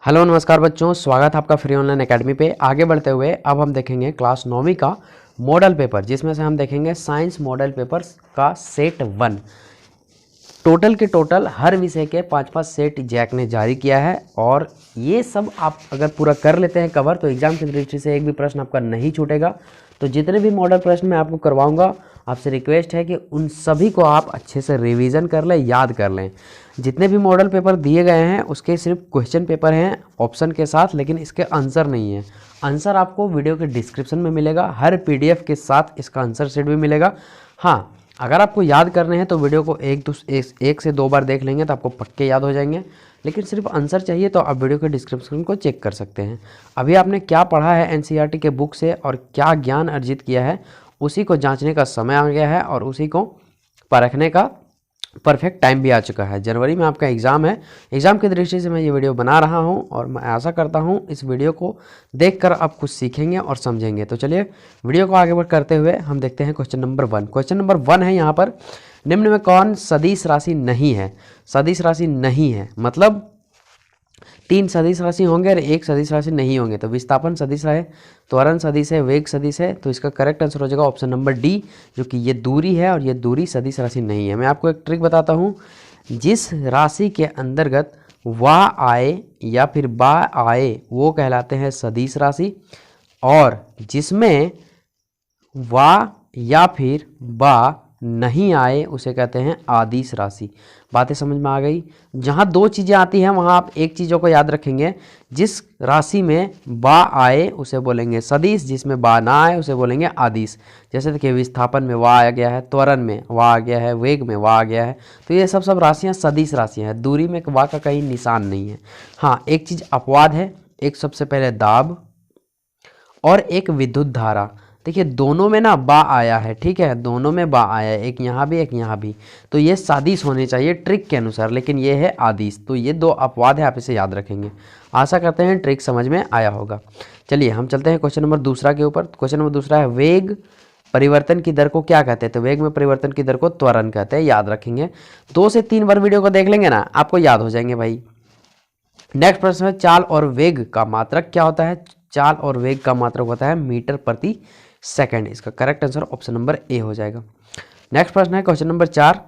Hello नमस्कार बच्चों, स्वागत है आपका फ्री ऑनलाइन एकेडमी पे। आगे बढ़ते हुए अब हम देखेंगे क्लास 9वीं का मॉडल पेपर, जिसमें से हम देखेंगे साइंस मॉडल पेपर्स का सेट 1। टोटल के टोटल हर विषय के 5-5 सेट जैक ने जारी किया है और ये सब आप अगर पूरा कर लेते हैं कवर तो एग्जाम की दृष्टि से एक भी प्रश्न आपका नहीं छूटेगा। तो जितने भी मॉडल प्रश्न मैं आपको करवाऊंगा, आपसे रिक्वेस्ट है कि उन सभी को आप अच्छे से रिवीजन कर लें, याद कर लें। जितने भी मॉडल पेपर दिए गए हैं उसके सिर्फ क्वेश्चन पेपर हैं ऑप्शन के साथ, लेकिन इसके आंसर नहीं है। आंसर आपको वीडियो के डिस्क्रिप्शन में मिलेगा, हर पीडीएफ के साथ इसका आंसर शीट भी मिलेगा। हाँ, अगर आपको याद करने हैं तो वीडियो को एक से दो बार देख लेंगे तो आपको पक्के याद हो जाएंगे, लेकिन सिर्फ आंसर चाहिए तो आप वीडियो के डिस्क्रिप्शन को चेक कर सकते हैं। अभी आपने क्या पढ़ा है एनसीईआरटी के बुक से और क्या ज्ञान अर्जित किया है, उसी को जांचने का समय आ गया है और उसी को परखने का परफेक्ट टाइम भी आ चुका है। जनवरी में आपका एग्ज़ाम है। एग्ज़ाम की दृष्टि से मैं ये वीडियो बना रहा हूँ और मैं आशा करता हूँ इस वीडियो को देखकर आप कुछ सीखेंगे और समझेंगे। तो चलिए वीडियो को आगे बढ़ करते हुए हम देखते हैं क्वेश्चन नंबर 1। क्वेश्चन नंबर 1 है यहाँ पर, निम्न में कौन सदिश राशि नहीं है? सदिश राशि नहीं है मतलब 3 सदिश राशि होंगे और 1 सदिश राशि नहीं होंगे। तो विस्थापन सदिश है, त्वरण सदिश है, वेग सदिश है। तो इसका करेक्ट आंसर हो जाएगा ऑप्शन नंबर डी, जो कि ये दूरी है और ये दूरी सदिश राशि नहीं है। मैं आपको एक ट्रिक बताता हूँ। जिस राशि के अंतर्गत वाह आए या फिर बा आए वो कहलाते हैं सदिश राशि, और जिसमें वाह या फिर बा नहीं आए उसे कहते हैं आदिश राशि। बातें समझ में आ गई? जहाँ दो चीज़ें आती हैं वहाँ आप एक चीज़ों को याद रखेंगे। जिस राशि में बा आए उसे बोलेंगे सदिश, जिसमें बा ना आए उसे बोलेंगे आदिश। जैसे देखिए, विस्थापन में वाह आ गया है, त्वरण में वाह आ गया है, वेग में वाह आ गया है। तो ये सब राशियाँ सदिश राशियाँ हैं। दूरी में वाह का कहीं निशान नहीं है। हाँ, एक चीज़ अपवाद है, एक सबसे पहले दाब और एक विद्युत धारा। देखिए दोनों में ना बा आया है, ठीक है, दोनों में बा आया है, एक यहाँ भी एक यहाँ भी। तो ये सादिश होने चाहिए ट्रिक के अनुसार, लेकिन ये है आदिश। तो ये दो अपवाद है, आप इसे याद रखेंगे। आशा करते हैं ट्रिक समझ में आया होगा। चलिए हम चलते हैं क्वेश्चन नंबर दूसरा के ऊपर। क्वेश्चन नंबर दूसरा है, वेग परिवर्तन की दर को क्या कहते हैं? तो वेग में परिवर्तन की दर को त्वरण कहते हैं, याद रखेंगे। 2 से 3 बार वीडियो को देख लेंगे ना, आपको याद हो जाएंगे भाई। नेक्स्ट प्रश्न है, चाल और वेग का मात्रक क्या होता है? चाल और वेग का मात्रक होता है मीटर प्रति सेकंड। इसका करेक्ट आंसर ऑप्शन नंबर ए हो जाएगा। नेक्स्ट प्रश्न है क्वेश्चन नंबर 4,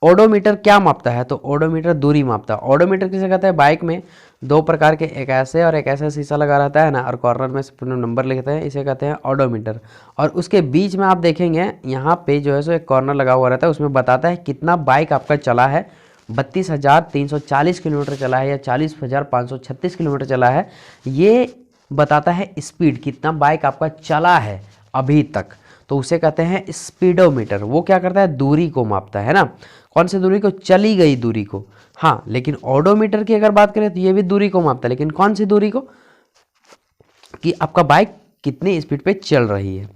ओडोमीटर क्या मापता है? तो ओडोमीटर दूरी मापता है। ओडोमीटर किसे कहते हैं? बाइक में 2 प्रकार के, एक ऐसे और एक ऐसा शीशा लगा रहता है ना, और कॉर्नर में पूरे नंबर लिखते हैं, इसे कहते हैं ओडोमीटर। और उसके बीच में आप देखेंगे यहाँ पे जो है सो एक कॉर्नर लगा हुआ रहता है, उसमें बताता है कितना बाइक आपका चला है। 32,340 किलोमीटर चला है या 40,536 किलोमीटर चला है। ये बताता है स्पीड, कितना बाइक आपका चला है अभी तक। तो उसे कहते हैं स्पीडोमीटर। वो क्या करता है? दूरी को मापता है ना। कौन सी दूरी को? चली गई दूरी को। हाँ, लेकिन ओडोमीटर की अगर बात करें तो ये भी दूरी को मापता है, लेकिन कौन सी दूरी को? कि आपका बाइक कितनी स्पीड पे चल रही है।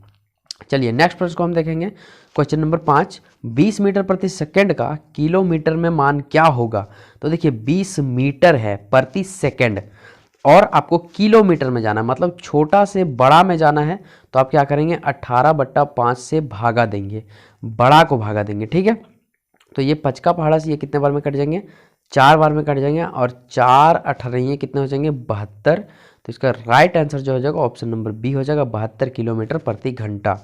चलिए नेक्स्ट प्रश्न को हम देखेंगे। क्वेश्चन नंबर 5, 20 मीटर प्रति सेकंड का किलोमीटर में मान क्या होगा? तो देखिए 20 मीटर है प्रति सेकंड और आपको किलोमीटर में जाना है, मतलब छोटा से बड़ा में जाना है। तो आप क्या करेंगे? 18/5 से भागा देंगे, बड़ा को भागा देंगे, ठीक है। तो ये 5 का पहाड़ा से ये कितने बार में कट जाएंगे? 4 बार में कट जाएंगे, और 4 18 कितने हो जाएंगे? 72। तो इसका राइट आंसर जो हो जाएगा ऑप्शन नंबर बी हो जाएगा, 72 किलोमीटर प्रति घंटा।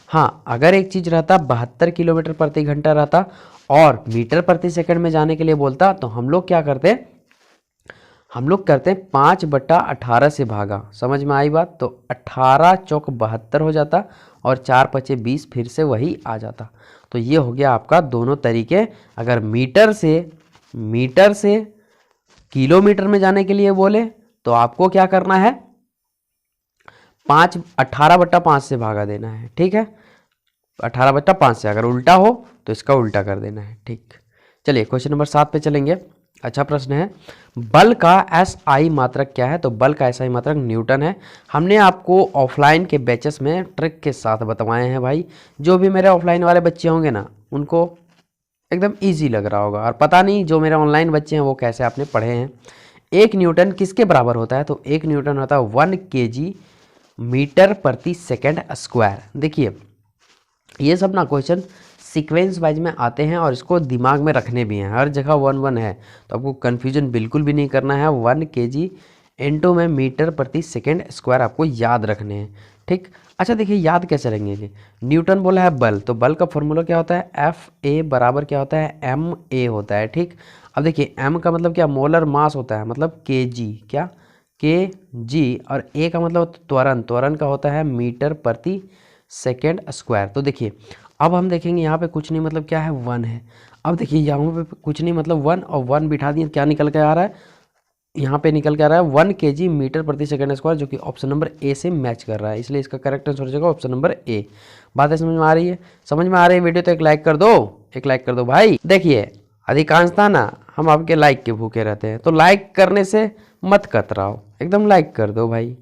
हाँ, अगर एक चीज़ रहता 72 किलोमीटर प्रति घंटा रहता और मीटर प्रति सेकंड में जाने के लिए बोलता, तो हम लोग क्या करते? हम लोग करते हैं 5/18 से भागा। समझ में आई बात? तो 18 चौक 72 हो जाता और 4 पचे 20 फिर से वही आ जाता। तो ये हो गया आपका दोनों तरीके। अगर मीटर से किलोमीटर में जाने के लिए बोले तो आपको क्या करना है? 18/5 से भागा देना है, ठीक है। 18/5 से। अगर उल्टा हो तो इसका उल्टा कर देना है, ठीक। चलिए क्वेश्चन नंबर 7 पे चलेंगे। अच्छा प्रश्न है, बल का एसआई मात्रक क्या है? तो बल का एसआई मात्रक न्यूटन है। हमने आपको ऑफलाइन के बैचेस में ट्रिक के साथ बताए हैं भाई। जो भी मेरे ऑफलाइन वाले बच्चे होंगे ना, उनको एकदम इजी लग रहा होगा, और पता नहीं जो मेरे ऑनलाइन बच्चे हैं वो कैसे आपने पढ़े हैं। 1 न्यूटन किसके बराबर होता है? तो 1 न्यूटन होता है 1 kg मीटर प्रति सेकंड स्क्वायर। देखिए ये सब ना क्वेश्चन सीक्वेंस वाइज में आते हैं और इसको दिमाग में रखने भी हैं, हर जगह 1 1 है, तो आपको कन्फ्यूजन बिल्कुल भी नहीं करना है। 1 kg इंटू में मीटर प्रति सेकेंड स्क्वायर आपको याद रखने हैं, ठीक। अच्छा देखिए याद कैसे रखेंगे कि न्यूटन बोला है बल, तो बल का फॉर्मूला क्या होता है, एफ ए बराबर क्या होता है, एम ए होता है, ठीक। अब देखिए एम का मतलब क्या, मोलर मास होता है, मतलब के जी, क्या के जी, और ए का मतलब त्वरण, त्वरण का होता है मीटर प्रति सेकेंड स्क्वायर। तो देखिए अब हम देखेंगे यहाँ पे कुछ नहीं मतलब क्या है, 1 है। अब देखिए यहाँ पे कुछ नहीं मतलब 1 और 1 बिठा दिए, क्या निकल के आ रहा है, यहाँ पे निकल के आ रहा है 1 kg मीटर प्रति सेकंड स्क्वायर, जो कि ऑप्शन नंबर ए से मैच कर रहा है, इसलिए इसका करेक्ट आंसर हो जाएगा ऑप्शन नंबर ए। बातें समझ में आ रही है, समझ में आ रही है वीडियो तो एक लाइक कर दो, एक लाइक कर दो भाई। देखिए अधिकांशतः ना हम आपके लाइक के भूखे रहते हैं, तो लाइक करने से मत कतराओ, एकदम लाइक कर दो भाई।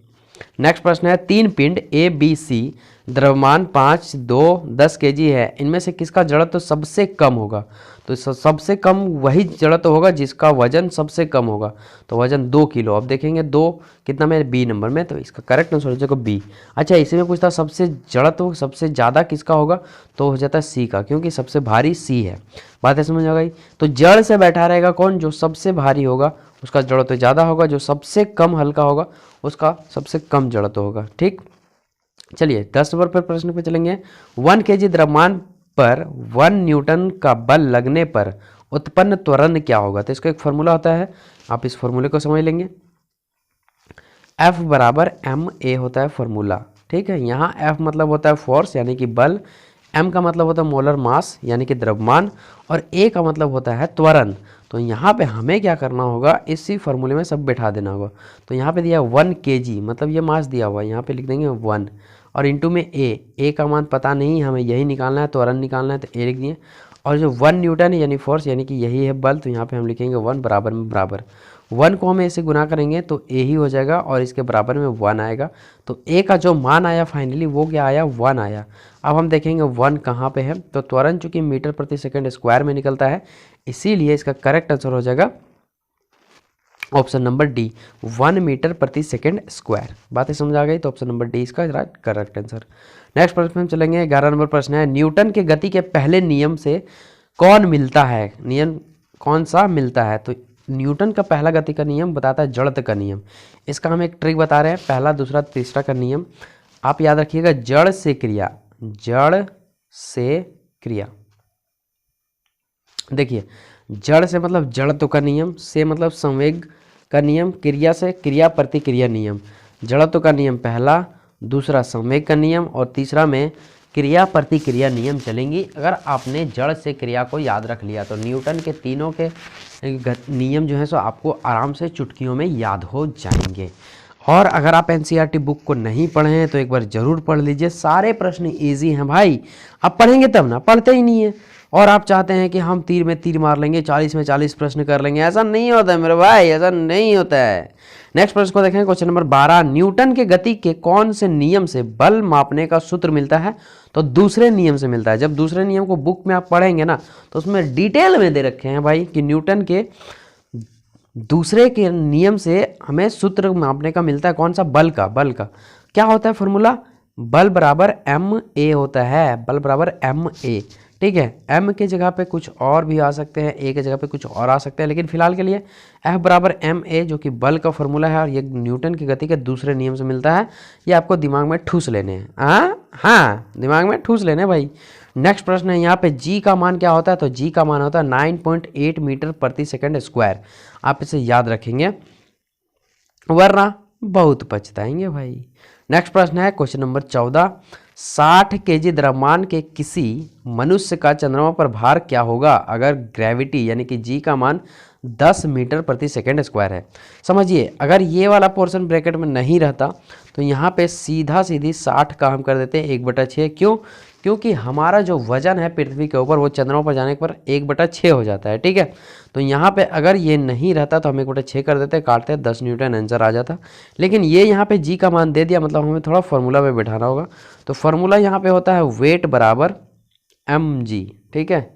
नेक्स्ट प्रश्न है, 3 पिंड ए बी सी द्रव्यमान 5 2 10 kg है, इनमें से किसका जड़त्व सबसे कम होगा, तो सबसे कम वही जड़त्व होगा जिसका वजन सबसे कम होगा, तो वजन 2 किलो। अब देखेंगे 2 कितना में, बी नंबर में, तो इसका करेक्ट आंसर हो जाएगा बी। अच्छा इसी में पूछता सबसे जड़त्व सबसे ज़्यादा किसका होगा, तो हो जाता है सी का, क्योंकि सबसे भारी सी है। बातें समझ आ गई, तो जड़ से बैठा रहेगा कौन, जो सबसे भारी होगा उसका जड़त्व ज़्यादा होगा, जो सबसे कम हल्का होगा उसका सबसे कम जड़त्व होगा, ठीक। चलिए 10 नंबर पर प्रश्न पे चलेंगे। 1 kg द्रव्यमान पर 1 न्यूटन का बल लगने पर उत्पन्न त्वरण क्या होगा, तो इसका एक फॉर्मूला होता है, आप इस फॉर्मूले को समझ लेंगे। F बराबर एम ए होता है फॉर्मूला, ठीक है। यहाँ F मतलब होता है फोर्स यानी कि बल, M का मतलब होता है मोलर मास यानी कि द्रव्यमान, और A का मतलब होता है त्वरण। तो यहाँ पे हमें क्या करना होगा, इसी फॉर्मूले में सब बैठा देना होगा। तो यहाँ पे दिया 1 kg, मतलब ये मास दिया हुआ है, यहाँ पे लिख देंगे 1 और इंटू में ए का मान पता नहीं, हमें यही निकालना है, त्वरण निकालना है, तो ए लिख दिए। और जो 1 न्यूटन है यानी फोर्स यानी कि यही है बल, तो यहाँ पे हम लिखेंगे 1 बराबर में बराबर 1 को हम ए से गुना करेंगे तो ए ही हो जाएगा और इसके बराबर में 1 आएगा। तो ए का जो मान आया फाइनली वो क्या आया, 1 आया। अब हम देखेंगे 1 कहाँ पे है, तो त्वरण चूंकि मीटर प्रति सेकंड स्क्वायर में निकलता है, इसीलिए इसका करेक्ट आंसर हो जाएगा ऑप्शन नंबर डी, 1 मीटर प्रति सेकंड स्क्वायर। बातें समझ आ गई, तो ऑप्शन नंबर डी इसका करेक्ट आंसर। नेक्स्ट प्रश्न में चलेंगे, 11 नंबर प्रश्न है, न्यूटन के गति के पहले नियम से कौन मिलता है, नियम कौन सा मिलता है, तो न्यूटन का पहला गति का नियम बताता है जड़त्व का नियम। इसका हम एक ट्रिक बता रहे हैं, पहला दूसरा तीसरा का नियम आप याद रखिएगा, जड़ से क्रिया, जड़ से क्रिया। देखिए जड़ से मतलब जड़त्व का नियम, से मतलब संवेग का नियम, क्रिया से क्रिया प्रतिक्रिया नियम। जड़त्व का नियम पहला, दूसरा संवेग का नियम और तीसरा में क्रिया प्रतिक्रिया नियम चलेंगी। अगर आपने जड़ से क्रिया को याद रख लिया तो न्यूटन के तीनों के नियम जो है सो आपको आराम से चुटकियों में याद हो जाएंगे। और अगर आप एनसीईआरटी बुक को नहीं पढ़े हैं तो एक बार ज़रूर पढ़ लीजिए, सारे प्रश्न इजी हैं भाई। आप पढ़ेंगे तब ना, पढ़ते ही नहीं है और आप चाहते हैं कि हम तीर में तीर मार लेंगे, 40 में 40 प्रश्न कर लेंगे, ऐसा नहीं होता है मेरे भाई, ऐसा नहीं होता है। नेक्स्ट प्रश्न को देखें, क्वेश्चन नंबर 12, न्यूटन के गति के कौन से नियम से बल मापने का सूत्र मिलता है, तो दूसरे नियम से मिलता है। जब दूसरे नियम को बुक में आप पढ़ेंगे ना तो उसमें डिटेल में दे रखे हैं भाई कि न्यूटन के दूसरे के नियम से हमें सूत्र मापने का मिलता है, कौन सा, बल का। बल का क्या होता है फॉर्मूला, बल बराबर एम ए होता है, बल बराबर एम ए, ठीक है। एम के जगह पे कुछ और भी आ सकते हैं, ए के जगह पे कुछ और आ सकते हैं, लेकिन फिलहाल के लिए एफ बराबर एम ए जो कि बल का फॉर्मूला है और ये न्यूटन की गति के दूसरे नियम से मिलता है। ये आपको दिमाग में ठूस लेने हैं, हाँ दिमाग में ठूस लेने भाई। नेक्स्ट प्रश्न है, यहाँ पे जी का मान क्या होता है, तो जी का मान होता है 9.8 मीटर प्रति सेकंड स्क्वायर। आप इसे याद रखेंगे वरना बहुत पछताएंगे भाई। नेक्स्ट प्रश्न है क्वेश्चन नंबर 14, 60 kg द्रव्यमान के किसी मनुष्य का चंद्रमा पर भार क्या होगा अगर ग्रेविटी यानी कि जी का मान 10 मीटर प्रति सेकंड स्क्वायर है। समझिए अगर ये वाला पोर्शन ब्रैकेट में नहीं रहता तो यहाँ पे सीधा सीधी 60 का हम कर देते हैं 1/6। क्यों, क्योंकि हमारा जो वजन है पृथ्वी के ऊपर वो चंद्रमा पर जाने पर 1/6 हो जाता है, ठीक है। तो यहाँ पे अगर ये नहीं रहता तो हम 1/6 कर देते, काटते 10 न्यूटन आंसर आ जाता। लेकिन ये यहाँ पे जी का मान दे दिया, मतलब हमें थोड़ा फॉर्मूला में बैठाना होगा। तो फॉर्मूला यहाँ पे होता है वेट बराबर mg, ठीक है,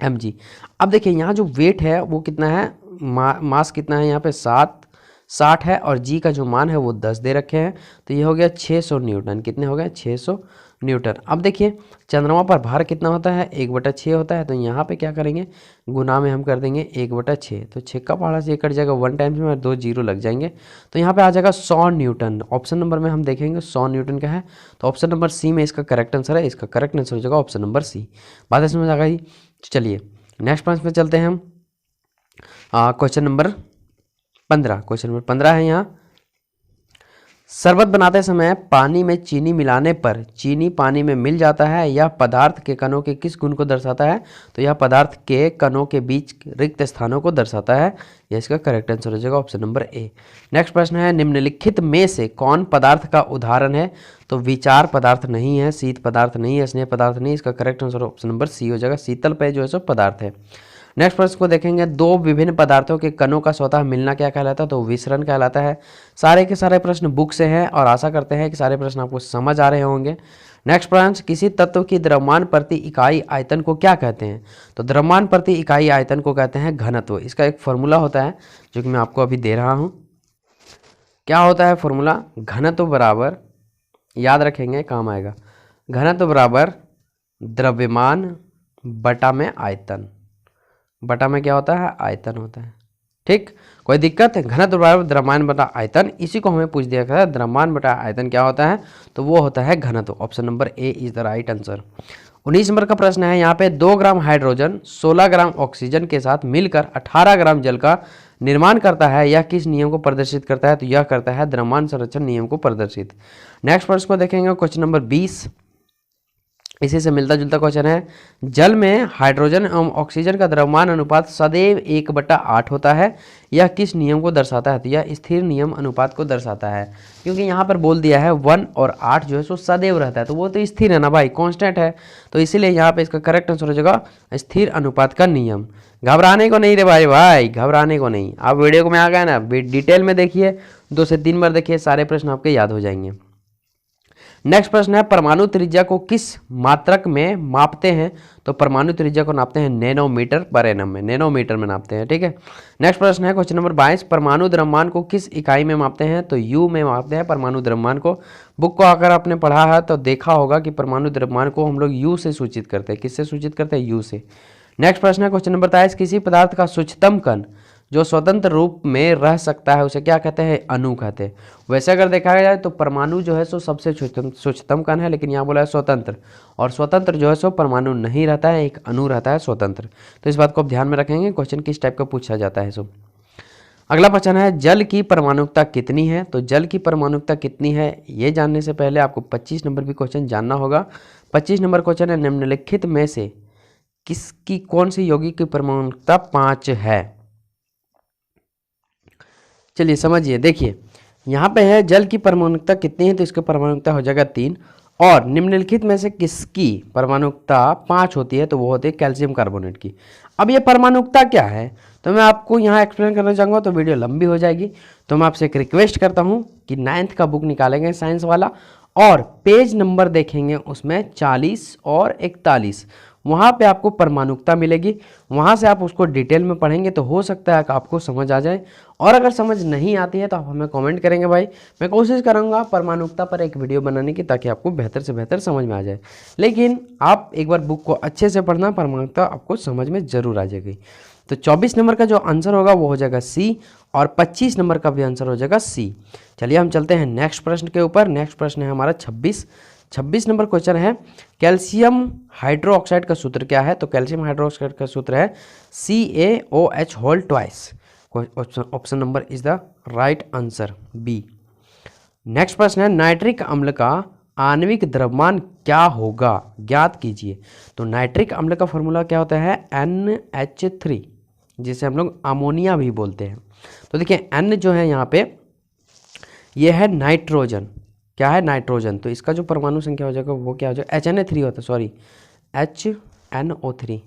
mg। अब देखिए यहाँ जो वेट है वो कितना है, मास कितना है यहाँ पे 60 है और जी का जो मान है वो 10 दे रखे हैं, तो ये हो गया 600 न्यूटन। कितने हो गए, 600 न्यूटन। अब देखिए चंद्रमा पर भार कितना होता है, 1/6 होता है। तो यहाँ पे क्या करेंगे, गुना में हम कर देंगे 1/6। तो 6 का पहाड़ा से कट जाएगा 1 टाइम्स में और 2 जीरो लग जाएंगे। तो यहाँ पे आ जाएगा 100 न्यूटन। ऑप्शन नंबर में हम देखेंगे 100 न्यूटन का है। तो ऑप्शन नंबर सी में इसका करेक्ट आंसर है। इसका करेक्ट आंसर हो जाएगा ऑप्शन नंबर सी। बात समझ आ गई। चलिए नेक्स्ट प्रश्न पे चलते हैं हम। Question number 15। क्वेश्चन नंबर 15 है यहाँ, शरबत बनाते समय पानी में चीनी मिलाने पर चीनी पानी में मिल जाता है, यह पदार्थ के कणों के किस गुण को दर्शाता है? तो यह पदार्थ के कणों के बीच रिक्त स्थानों को दर्शाता है। यह इसका करेक्ट आंसर हो जाएगा ऑप्शन नंबर ए। नेक्स्ट प्रश्न है, निम्नलिखित में से कौन पदार्थ का उदाहरण है? तो विचार पदार्थ नहीं है, शीत पदार्थ नहीं है, स्नेह पदार्थ नहीं। इसका correct answer option number C हो जाएगा, शीतल पेय जो है सो पदार्थ है। नेक्स्ट प्रश्न को देखेंगे, दो विभिन्न पदार्थों के कणों का स्वतः मिलना क्या कहलाता है? तो विसरण कहलाता है। सारे के सारे प्रश्न बुक से हैं और आशा करते हैं कि सारे प्रश्न आपको समझ आ रहे होंगे। नेक्स्ट प्रश्न, किसी तत्व की द्रव्यमान प्रति इकाई आयतन को क्या कहते हैं? तो द्रव्यमान प्रति इकाई आयतन को कहते हैं घनत्व। इसका एक फॉर्मूला होता है जो कि मैं आपको अभी दे रहा हूँ। क्या होता है फॉर्मूला? घनत्व बराबर, याद रखेंगे काम आएगा, घनत्व बराबर द्रव्यमान बटा में आयतन। बटा में क्या होता है? आयतन होता है। ठीक, कोई दिक्कत है? घनत्व बराबर द्रव्यमान बटा आयतन, इसी को हमें पूछ दिया गया है। द्रव्यमान बटा आयतन क्या होता है? तो वो होता है घनत्व। Option number A is the right answer. 19 number का प्रश्न है यहाँ पे, 2 ग्राम हाइड्रोजन 16 ग्राम ऑक्सीजन के साथ मिलकर 18 ग्राम जल का निर्माण करता है, यह किस नियम को प्रदर्शित करता है? तो यह करता है द्रव्यमान संरक्षण नियम को प्रदर्शित। नेक्स्ट प्रश्न को देखेंगे, क्वेश्चन नंबर 20। इसी से मिलता जुलता क्वेश्चन है, जल में हाइड्रोजन एवं ऑक्सीजन का द्रव्यमान अनुपात सदैव 1/8 होता है, यह किस नियम को दर्शाता है? तो यह स्थिर नियम अनुपात को दर्शाता है, क्योंकि यहाँ पर बोल दिया है 1 और 8 जो है सो सदैव रहता है, तो वो तो स्थिर है ना भाई, कांस्टेंट है। तो इसीलिए यहाँ पे इसका करेक्ट आंसर हो जाएगा स्थिर अनुपात का नियम। घबराने को नहीं रे भाई घबराने को नहीं। आप वीडियो को में आ गए ना, डिटेल में देखिए, 2 से 3 बार देखिए, सारे प्रश्न आपके याद हो जाएंगे। नेक्स्ट प्रश्न है, परमाणु त्रिज्या को किस मात्रक में मापते हैं? तो परमाणु त्रिज्या को नापते हैं नैनोमीटर पर एनम में, नैनोमीटर में नापते हैं। ठीक है। नेक्स्ट प्रश्न है क्वेश्चन नंबर 22, परमाणु द्रव्यमान को किस इकाई में मापते हैं? तो यू में मापते हैं परमाणु द्रव्यमान को। बुक को अगर आपने पढ़ा है तो देखा होगा कि परमाणु द्रव्यमान को हम लोग यू से सूचित करते हैं। किससे सूचित करते हैं? यू से। नेक्स्ट प्रश्न है क्वेश्चन नंबर 23, किसी पदार्थ का सूक्ष्मतम कण जो स्वतंत्र रूप में रह सकता है उसे क्या कहते हैं? अणु कहते हैं। वैसे अगर देखा जाए तो परमाणु जो है सो सबसे सूक्ष्मतम कण है, लेकिन यहाँ बोला है स्वतंत्र, और स्वतंत्र जो है सो परमाणु नहीं रहता है, एक अणु रहता है स्वतंत्र। तो इस बात को आप ध्यान में रखेंगे, क्वेश्चन किस टाइप का पूछा जाता है। सो अगला प्रश्न है, जल की परमाणुकता कितनी है? तो जल की परमाणुकता कितनी है ये जानने से पहले आपको 25 नंबर भी क्वेश्चन जानना होगा। 25 नंबर क्वेश्चन है, निम्नलिखित में से किसकी कौन सी यौगिक की परमाणुकता 5 है? चलिए समझिए, देखिए यहाँ पे है जल की परमाणुकता कितनी है, तो इसकी परमाणुकता हो जाएगा 3। और निम्नलिखित में से किसकी परमाणुकता 5 होती है? तो वो होती है कैल्शियम कार्बोनेट की। अब ये परमाणुकता क्या है तो मैं आपको यहाँ एक्सप्लेन करना चाहूँगा, तो वीडियो लंबी हो जाएगी। तो मैं आपसे एक रिक्वेस्ट करता हूँ कि 9th का बुक निकालेंगे साइंस वाला, और पेज नंबर देखेंगे उसमें 40 और 41, वहाँ पे आपको परमाणुकता मिलेगी। वहाँ से आप उसको डिटेल में पढ़ेंगे तो हो सकता है कि आपको समझ आ जाए, और अगर समझ नहीं आती है तो आप हमें कमेंट करेंगे भाई। मैं कोशिश करूँगा परमाणुकता पर एक वीडियो बनाने की, ताकि आपको बेहतर से बेहतर समझ में आ जाए। लेकिन आप एक बार बुक को अच्छे से पढ़ना, परमाणुकता आपको समझ में जरूर आ जाएगी। तो 24 नंबर का जो आंसर होगा वो हो जाएगा सी, और 25 नंबर का भी आंसर हो जाएगा सी। चलिए हम चलते हैं नेक्स्ट प्रश्न के ऊपर। नेक्स्ट प्रश्न है हमारा 26 नंबर क्वेश्चन है, कैल्शियम हाइड्रोक्साइड का सूत्र क्या है? तो कैल्शियम हाइड्रोक्साइड का सूत्र है CaOH whole twice. Option number is the right answer, B. Next प्रश्न है, नाइट्रिक अम्ल का आणविक द्रव्यमान क्या होगा, ज्ञात कीजिए। तो नाइट्रिक अम्ल का फॉर्मूला क्या होता है? NH3, जिसे हम लोग अमोनिया भी बोलते हैं। तो देखिए N जो है यहाँ पे ये है नाइट्रोजन, क्या है? नाइट्रोजन। तो इसका जो परमाणु संख्या हो जाएगा वो क्या हो जाएगा? HNA3 होता है, सॉरी HNO3।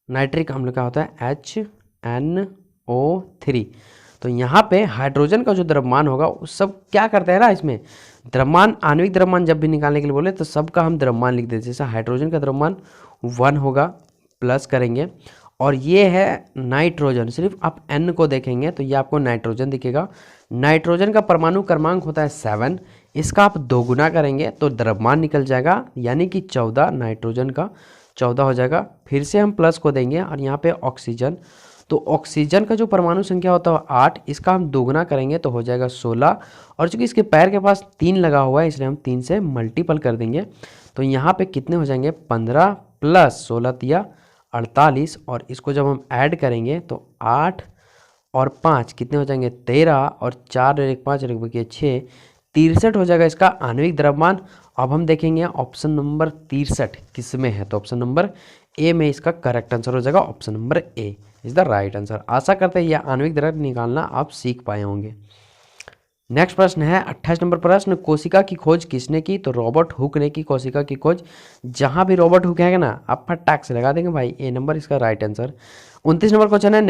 नाइट्रिक अम्ल का होता है HNO3। तो यहाँ पे हाइड्रोजन का जो द्रव्यमान होगा उस सब क्या करते हैं ना, इसमें द्रव्यमान, आणविक द्रव्यमान जब भी निकालने के लिए बोले तो सबका हम द्रव्यमान लिख देते हैं। जैसे हाइड्रोजन का द्रव्यमान 1 होगा, प्लस करेंगे, और ये है नाइट्रोजन, सिर्फ आप N को देखेंगे तो ये आपको नाइट्रोजन दिखेगा। नाइट्रोजन का परमाणु क्रमांक होता है 7, इसका आप दोगुना करेंगे तो द्रव्यमान निकल जाएगा, यानी कि 14, नाइट्रोजन का 14 हो जाएगा। फिर से हम प्लस को देंगे और यहाँ पे ऑक्सीजन, तो ऑक्सीजन का जो परमाणु संख्या होता है 8, इसका हम दोगुना करेंगे तो हो जाएगा 16। और चूंकि इसके पैर के पास 3 लगा हुआ है इसलिए हम 3 से मल्टीपल कर देंगे। तो यहाँ पे कितने हो जाएंगे, 15 प्लस 16 तिया 48। और इसको जब हम ऐड करेंगे तो 8 और 5 कितने हो जाएंगे, 13। और 4 और 1 5 और 1 6, 63 हो जाएगा इसका आणविक द्रव्यमान। अब हम देखेंगे ऑप्शन नंबर 63 किस में है, तो ऑप्शन नंबर ए में इसका करेक्ट आंसर हो जाएगा। Option number A is the right answer. आशा करते हैं यह आणविक द्रव्य निकालना आप सीख पाए होंगे। नेक्स्ट प्रश्न है 28 नंबर प्रश्न, कोशिका की खोज किसने की, तो रॉबर्ट हुक ने की कोशिका की खोज। जहां भी रॉबर्ट हुक है ना आप फटाक से लगा देंगे भाई, ए नंबर इसका राइट आंसर। 29 नंबर क्वेश्चन है,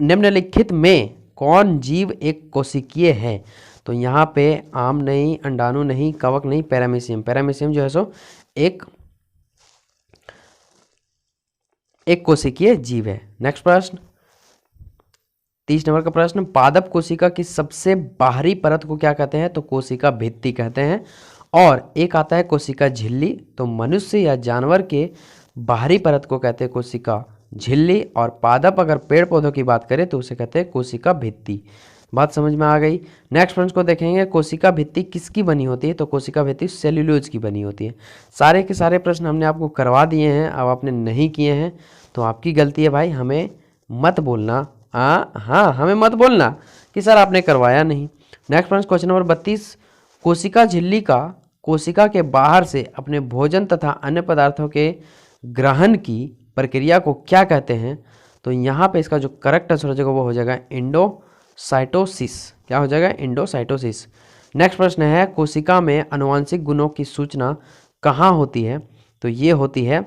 निम्नलिखित में कौन जीव एक कोशिकीय है, तो यहाँ पे आम नहीं, अंडाणु नहीं, कवक नहीं, पैरामीशियम। पैरामीशियम जो है सो एक कोशिकीय जीव है। नेक्स्ट प्रश्न 30 नंबर का प्रश्न, पादप कोशिका की सबसे बाहरी परत को क्या कहते हैं, तो कोशिका भित्ति कहते हैं। और एक आता है कोशिका झिल्ली, तो मनुष्य या जानवर के बाहरी परत को कहते हैं कोशिका झिल्ली। और पादप अगर पेड़ पौधों की बात करें तो उसे कहते हैं कोशिका भित्ति। बात समझ में आ गई। नेक्स्ट प्रश्न को देखेंगे, कोशिका भित्ति किसकी बनी होती है, तो कोशिका भित्ति सेल्यूलोज की बनी होती है। सारे के सारे प्रश्न हमने आपको करवा दिए हैं, अब आपने नहीं किए हैं तो आपकी गलती है भाई, हमें मत बोलना। हाँ हमें मत बोलना कि सर आपने करवाया नहीं। नेक्स्ट प्रश्न क्वेश्चन नंबर 32, कोशिका झिल्ली का कोशिका के बाहर से अपने भोजन तथा अन्य पदार्थों के ग्रहण की प्रक्रिया को क्या कहते हैं, तो यहाँ पे इसका जो करेक्ट आंसर हो जाएगा वो हो जाएगा इंडोसाइटोसिस। क्या हो जाएगा, इंडोसाइटोसिस। नेक्स्ट प्रश्न है, कोशिका में आनुवंशिक गुणों की सूचना कहाँ होती है, तो ये होती है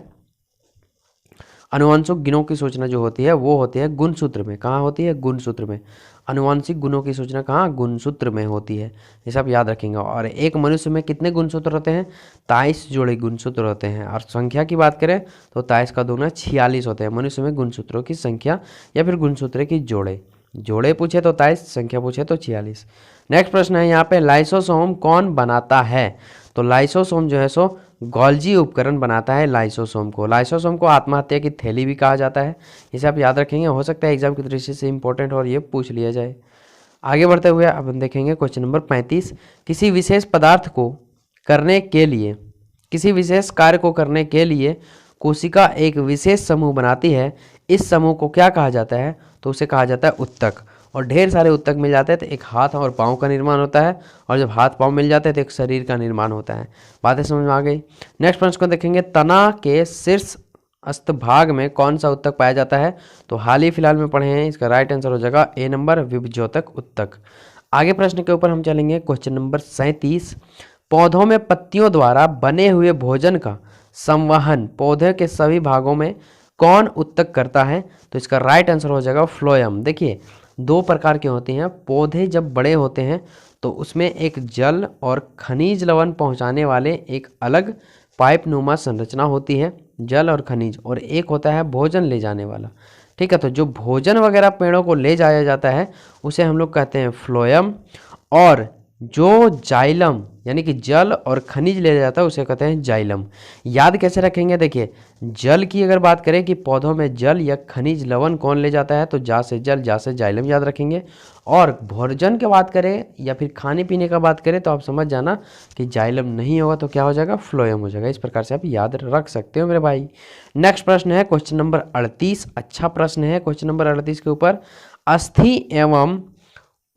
आनुवंशिक गुणों की सूचना जो होती है वो होती है गुणसूत्र में। कहाँ होती है, गुणसूत्र में। आनुवंशिक गुणों की सूचना कहाँ, गुणसूत्र में होती है, ये सब याद रखेंगे। और एक मनुष्य में कितने गुणसूत्र होते हैं, 23 जोड़े गुणसूत्र होते हैं। और संख्या की बात करें तो 23 का 2 46 होते हैं मनुष्य में गुणसूत्रों की संख्या, या फिर गुणसूत्र की जोड़े पूछे तो 23, संख्या पूछे तो 46। नेक्स्ट प्रश्न है यहाँ पे, लाइसोसोम कौन बनाता है, तो लाइसोसोम जो है सो गोल्जी उपकरण बनाता है लाइसोसोम को। लाइसोसोम को आत्महत्या की थैली भी कहा जाता है, इसे आप याद रखेंगे, हो सकता है एग्जाम की दृष्टि से इंपॉर्टेंट और ये पूछ लिया जाए। आगे बढ़ते हुए अब हम देखेंगे क्वेश्चन नंबर 35, किसी विशेष पदार्थ को करने के लिए, किसी विशेष कार्य को करने के लिए कोशिका एक विशेष समूह बनाती है, इस समूह को क्या कहा जाता है, तो उसे कहा जाता है उत्तक। और ढेर सारे उत्तक मिल जाते हैं तो एक हाथ और पाँव का निर्माण होता है, और जब हाथ पाँव मिल जाते हैं तो एक शरीर का निर्माण होता है। बातें समझ में आ गई। नेक्स्ट प्रश्न को देखेंगे, तना के शीर्ष अस्तभाग में कौन सा उत्तक पाया जाता है, तो हाल ही फिलहाल में पढ़े हैं, इसका राइट आंसर हो जाएगा ए नंबर, विभज्योतक उत्तक। आगे प्रश्न के ऊपर हम चलेंगे क्वेश्चन नंबर 37, पौधों में पत्तियों द्वारा बने हुए भोजन का संवहन पौधे के सभी भागों में कौन उत्तक करता है, तो इसका राइट आंसर हो जाएगा फ्लोएम। देखिए 2 प्रकार के होते हैं, पौधे जब बड़े होते हैं तो उसमें एक जल और खनिज लवण पहुंचाने वाले एक अलग पाइप नुमा संरचना होती है, जल और खनिज, और एक होता है भोजन ले जाने वाला। ठीक है, तो जो भोजन वगैरह पेड़ों को ले जाया जाता है उसे हम लोग कहते हैं फ्लोएम, और जो जाइलम यानी कि जल और खनिज ले जाता है उसे कहते हैं जाइलम। याद कैसे रखेंगे, देखिए जल की अगर बात करें कि पौधों में जल या खनिज लवण कौन ले जाता है, तो जा से जल, जा से जाइलम याद रखेंगे। और भोजन की बात करें या फिर खाने पीने का बात करें तो आप समझ जाना कि जाइलम नहीं होगा तो क्या हो जाएगा, फ्लोएम हो जाएगा। इस प्रकार से आप याद रख सकते हो मेरे भाई। नेक्स्ट प्रश्न है क्वेश्चन नंबर 38, अच्छा प्रश्न है क्वेश्चन नंबर 38 के ऊपर, अस्थि एवं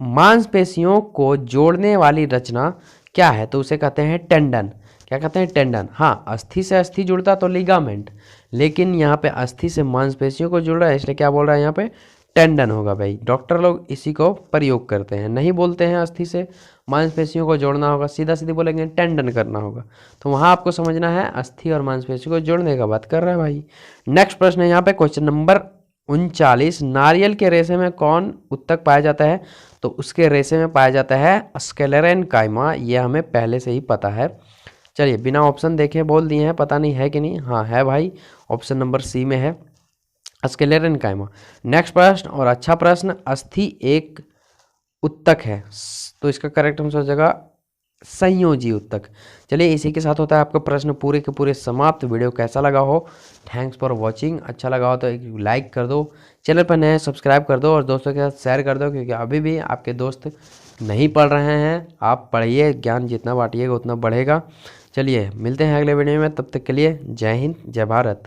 मांसपेशियों को जोड़ने वाली रचना क्या है, तो उसे कहते हैं टेंडन। क्या कहते हैं, टेंडन। हाँ, अस्थि से अस्थि जुड़ता तो लिगामेंट, लेकिन यहाँ पे अस्थि से मांसपेशियों को जुड़ रहा है इसलिए क्या बोल रहा है यहाँ पे, टेंडन होगा भाई। डॉक्टर लोग इसी को प्रयोग करते हैं, नहीं बोलते हैं अस्थि से मांसपेशियों को जोड़ना होगा, सीधा सीधे बोलेंगे टेंडन करना होगा। तो वहाँ आपको समझना है अस्थि और मांसपेशियों को जोड़ने का बात कर रहा है भाई। नेक्स्ट प्रश्न है यहाँ पे क्वेश्चन नंबर 39, नारियल के रेशे में कौन उत्तक पाया जाता है, तो उसके रेशे में पाया जाता है स्क्लेरेनकाइमा। ये हमें पहले से ही पता है। चलिए बिना ऑप्शन देखे बोल दिए हैं, पता नहीं है कि नहीं, हाँ है भाई, ऑप्शन नंबर सी में है स्क्लेरेनकाइमा। नेक्स्ट प्रश्न और अच्छा प्रश्न, अस्थि एक उत्तक है, तो इसका करेक्ट आंसर हो जाएगा संयोजी उत्तक। चलिए इसी के साथ होता है आपका प्रश्न पूरे के पूरे समाप्त। वीडियो कैसा लगा हो, थैंक्स फॉर वॉचिंग। अच्छा लगा हो तो एक लाइक कर दो, चैनल पर नए सब्सक्राइब कर दो और दोस्तों के साथ शेयर कर दो, क्योंकि अभी भी आपके दोस्त नहीं पढ़ रहे हैं। आप पढ़िए, ज्ञान जितना बांटिएगा उतना बढ़ेगा। चलिए मिलते हैं अगले वीडियो में, तब तक के लिए जय हिंद जय भारत।